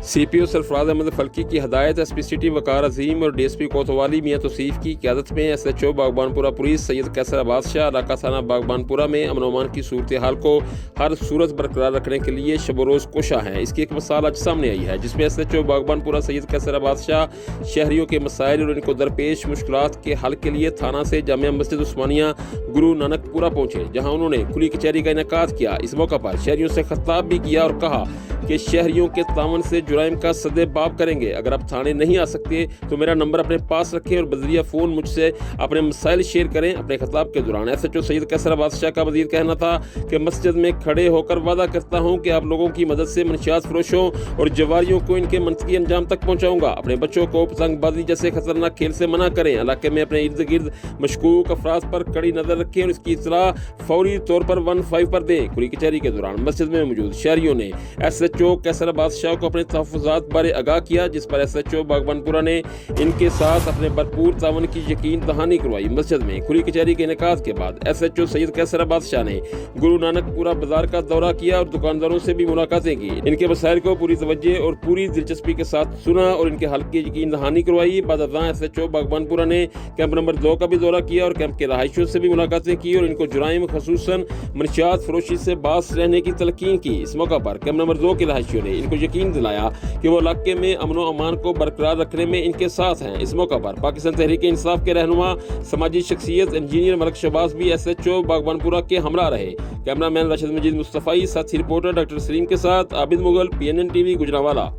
CPO Sarfaraz Ahmad फल्की की हदायत SP city वकार अजीम और DSP कोतवाली मियां तौसीफ की क़यादत में SHO बागबानपुरा पुलिस सैयद कैसर अब्बास शाह इलाका थाना बागबानपुरा में अमन अमान की सूरत हाल को हर सूरत बरकरार रखने के लिए शब रोज़ कोशा है। इसकी एक मिसाल आज सामने आई है, जिसमें SHO बागबानपुरा सैयद कैसर अब्बास शाह शहरियों के मसाइल और इनको दरपेश मुश्किलात के हल के लिए थाना से जामिया मस्जिद उस्मानिया गुरु नानकपुरा पहुंचे, जहां उन्होंने खुली कचहरी का इनेकाद किया। इस मौका पर शहरियों से खिताब भी किया और कहा कि शहरियों के तावन से जुराइम का सदे बाब करेंगे। अगर आप थाने नहीं आ सकते तो मेरा नंबर अपने पास रखें और बजरिया फ़ोन मुझसे अपने मसाइल शेयर करें। अपने खिताब के दौरान SHO सैयद कैसर अब्बास शाह का मज़ीद कहना था कि मस्जिद में खड़े होकर वादा करता हूँ कि आप लोगों की मदद से मनशियात फरोशों और जवारियों को इनके मनतकी अंजाम तक पहुँचाऊँगा। अपने बच्चों को पतंगबाजी जैसे खतरनाक खेल से मना करें। इलाके में अपने इर्द गिर्द मशकूक अफराद पर कड़ी नज़र रखें और इसकी इतला फौरी तौर पर 15 पर दें। खुली कचहरी के दौरान मस्जिद में मौजूद शहरियों ने SHO कैसर अब्बास शाह को अपने तहफ़्फ़ुज़ात बारे आगाह किया, जिस पर SHO बागबानपुरा ने इनके साथ अपने भरपूर तावन की यकीन दहानी करवाई। मस्जिद में खुली कचहरी के इनेकाद के बाद SHO सैयद कैसर अब्बास शाह ने गुरु नानकपुरा बाजार का दौरा किया और दुकानदारों से भी मुलाकातें की। इनके मसाइल को पूरी तवज्जो और पूरी दिलचस्पी के साथ सुना और इनके हल की यकीन दहानी करवाई। बाद SHO बागबानपुरा ने कैंप नंबर 2 का भी दौरा किया और कैंप के रहायशियों से भी मुलाकातें की और इनको जुराइम खसूसन मनशियात फरोशी से बास रहने की तलकीन की। इस मौका पर कैंप नंबर 2 के रहायशियों ने इनको यकीन दिलाया कि वो इलाके में अमन और अमान को बरकरार रखने में इनके साथ हैं। इस मौका पर पाकिस्तान तहरीक इंसाफ के रहनुमा समाजी शख्सियत इंजीनियर मलक शहबाज भी SHO बागबानपुरा के हमरा रहे। कैमरामैन राशिद मजीद मुस्तफ़ाई, साथी रिपोर्टर डॉक्टर सलीम के साथ आबिद मुगल, PNN TV गुजरांवाला।